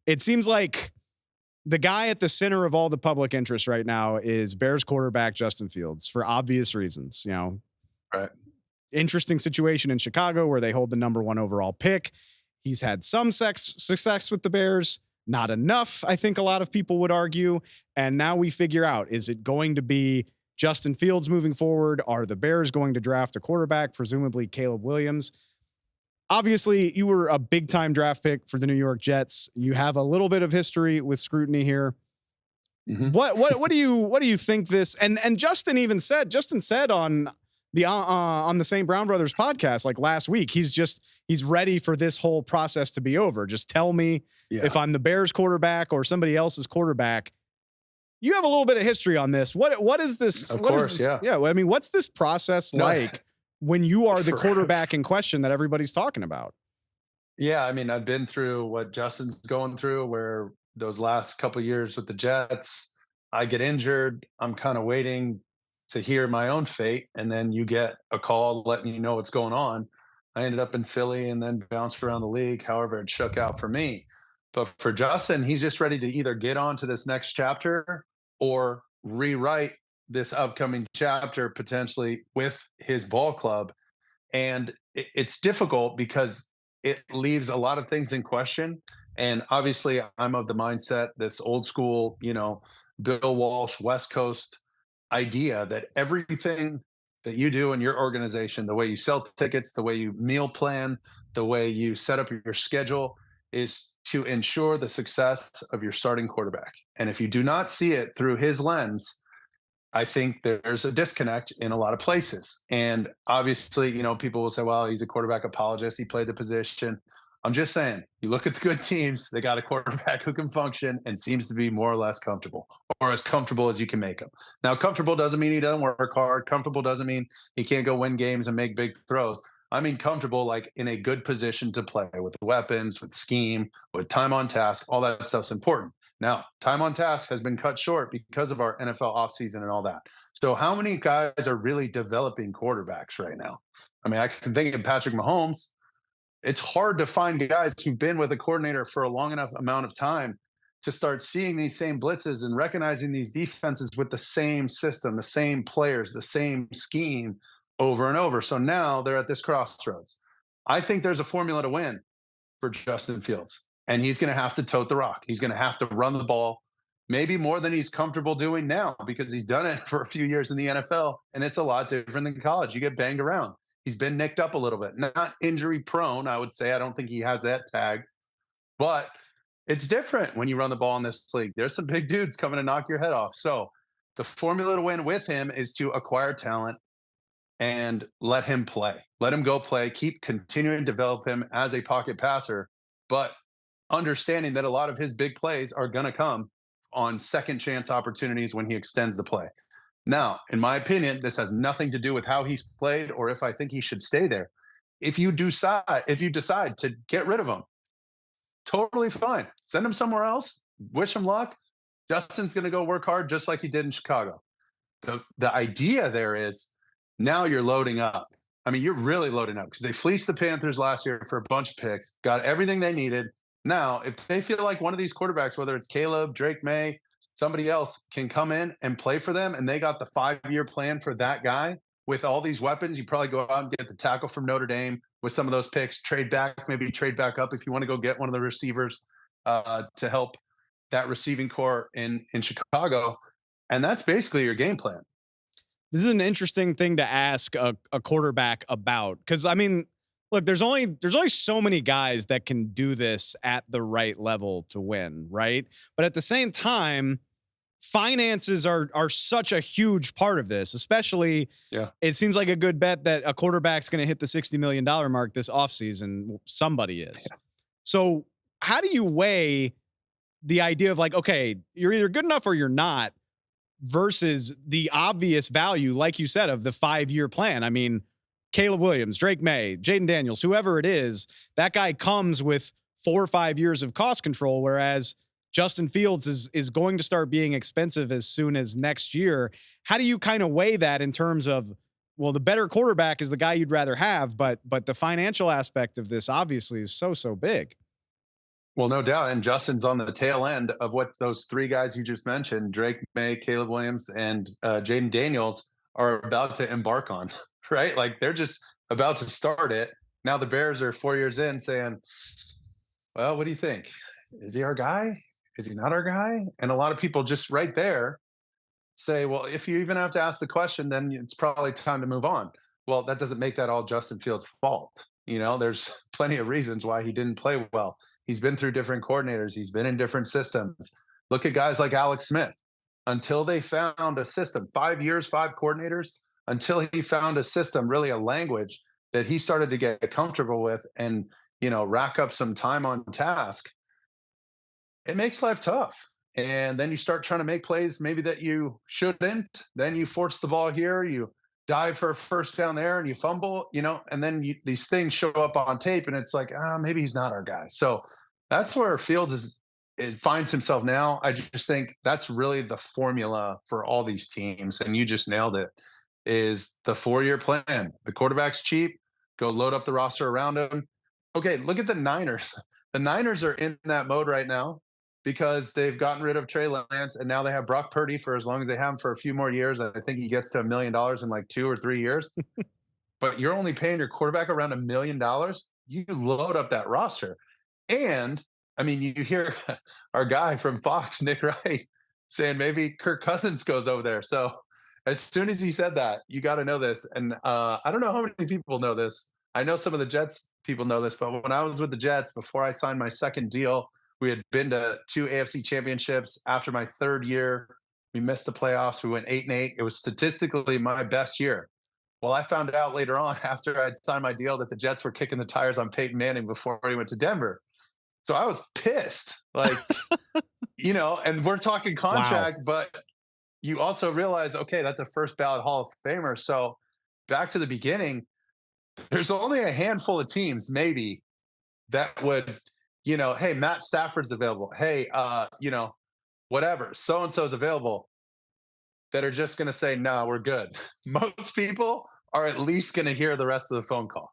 it seems like the guy at the center of all the public interest right now is Bears quarterback Justin Fields for obvious reasons. Right. Interesting situation in Chicago where they hold the number 1 overall pick. He's had some success with the Bears, not enough, I think a lot of people would argue. And now we figure out, is it going to be Justin Fields moving forward? Are the Bears going to draft a quarterback, presumably Caleb Williams? Obviously, you were a big-time draft pick for the New York Jets. You have a little bit of history with scrutiny here. Mm-hmm. What do you think this? And Justin said on the St. Brown Brothers podcast like last week, he's ready for this whole process to be over. Just tell me if I'm the Bears quarterback or somebody else's quarterback. You have a little bit of history on this. What is this? Of what course, is this? yeah. I mean, what's this process like when you are the quarterback in question that everybody's talking about? Yeah, I mean, I've been through what Justin's going through, where those last couple of years with the Jets, I get injured. I'm kind of waiting to hear my own fate, and then you get a call letting you know what's going on. I ended up in Philly and then bounced around the league. However, it shook out for me. But for Justin, he's just ready to either get on to this next chapter or rewrite this upcoming chapter potentially with his ball club. And it's difficult because it leaves a lot of things in question. And obviously, I'm of the mindset, this old school, Bill Walsh, West Coast idea that everything that you do in your organization, the way you sell tickets, the way you meal plan, the way you set up your schedule, is to ensure the success of your starting quarterback. And if you do not see it through his lens, I think there's a disconnect in a lot of places. And obviously, people will say, well, he's a quarterback apologist. He played the position. I'm just saying, you look at the good teams, they got a quarterback who can function and seems to be more or less comfortable, or as comfortable as you can make him. Now, comfortable doesn't mean he doesn't work hard. Comfortable doesn't mean he can't go win games and make big throws. I mean, comfortable, like in a good position to play with weapons, with scheme, with time on task. All that stuff's important. Now, time on task has been cut short because of our NFL offseason and all that. So, how many guys are really developing quarterbacks right now? I mean, I can think of Patrick Mahomes. It's hard to find guys who've been with a coordinator for a long enough amount of time to start seeing these same blitzes and recognizing these defenses with the same system, the same players, the same scheme over and over. So now they're at this crossroads. I think there's a formula to win for Justin Fields, and he's going to have to tote the rock. He's going to have to run the ball, maybe more than he's comfortable doing now because he's done it for a few years in the NFL, and it's a lot different than college. You get banged around. He's been nicked up a little bit, not injury prone, I would say. I don't think he has that tag, but it's different when you run the ball in this league. There's some big dudes coming to knock your head off. So the formula to win with him is to acquire talent and let him play. Let him go play, keep continuing to develop him as a pocket passer, but understanding that a lot of his big plays are going to come on second chance opportunities when he extends the play. Now, in my opinion, this has nothing to do with how he's played or if I think he should stay there. If you decide to get rid of him, totally fine. Send him somewhere else. Wish him luck. Justin's going to go work hard just like he did in Chicago. The idea there is now you're loading up. I mean, you're really loading up because they fleeced the Panthers last year for a bunch of picks, got everything they needed. Now, if they feel like one of these quarterbacks, whether it's Caleb, Drake May, somebody else can come in and play for them, and they got the 5-year plan for that guy with all these weapons, you probably go out and get the tackle from Notre Dame with some of those picks, maybe trade back up if you want to go get one of the receivers to help that receiving core in Chicago. And that's basically your game plan. This is an interesting thing to ask a quarterback about. Because, I mean, look, there's only so many guys that can do this at the right level to win, right? But at the same time, finances are such a huge part of this, especially it seems like a good bet that a quarterback's going to hit the $60 million mark this offseason. Somebody is. Yeah. So how do you weigh the idea of like, okay, you're either good enough or you're not versus the obvious value, like you said, of the 5-year plan? I mean, Caleb Williams, Drake May, Jaden Daniels, whoever it is, that guy comes with 4 or 5 years of cost control, whereas Justin Fields is going to start being expensive as soon as next year. How do you kind of weigh that in terms of, well, the better quarterback is the guy you'd rather have, but the financial aspect of this obviously is so big. Well, no doubt. And Justin's on the tail end of what those three guys you just mentioned, Drake May, Caleb Williams, and Jaden Daniels, are about to embark on, right? Like they're just about to start it. Now the Bears are 4 years in saying, well, what do you think? Is he our guy? Is he not our guy? And a lot of people just right there say, well, if you even have to ask the question, then it's probably time to move on. Well, that doesn't make that all Justin Fields' fault. There's plenty of reasons why he didn't play well. He's been through different coordinators, he's been in different systems. Look at guys like Alex Smith. Until they found a system, 5 years, five coordinators, until he found a system, really a language that he started to get comfortable with and, rack up some time on task, it makes life tough. And then you start trying to make plays maybe that you shouldn't. Then you force the ball here, you dive for a first down there, and you fumble, and then these things show up on tape, and it's like, maybe he's not our guy. So that's where Fields finds himself now. I just think that's really the formula for all these teams, and you just nailed it. Is the 4-year plan? The quarterback's cheap. Go load up the roster around him. Okay, look at the Niners. The Niners are in that mode right now because they've gotten rid of Trey Lance and now they have Brock Purdy for as long as they have him for a few more years. I think he gets to $1 million in like 2 or 3 years. But you're only paying your quarterback around $1 million. You load up that roster. And I mean, you hear our guy from Fox, Nick Wright, saying maybe Kirk Cousins goes over there. So as soon as he said that, you got to know this. And I don't know how many people know this. I know some of the Jets people know this, but when I was with the Jets, before I signed my second deal, we had been to 2 AFC championships. After my third year, we missed the playoffs. We went 8-8. It was statistically my best year. Well, I found out later on after I'd signed my deal that the Jets were kicking the tires on Peyton Manning before he went to Denver. So I was pissed. Like, and we're talking Wow. contract, but you also realize, okay, that's a first ballot Hall of Famer. So back to the beginning, there's only a handful of teams, maybe, that would, hey, Matt Stafford's available. Hey, whatever, so and so's available, that are just going to say, no, we're good. Most people are at least going to hear the rest of the phone call.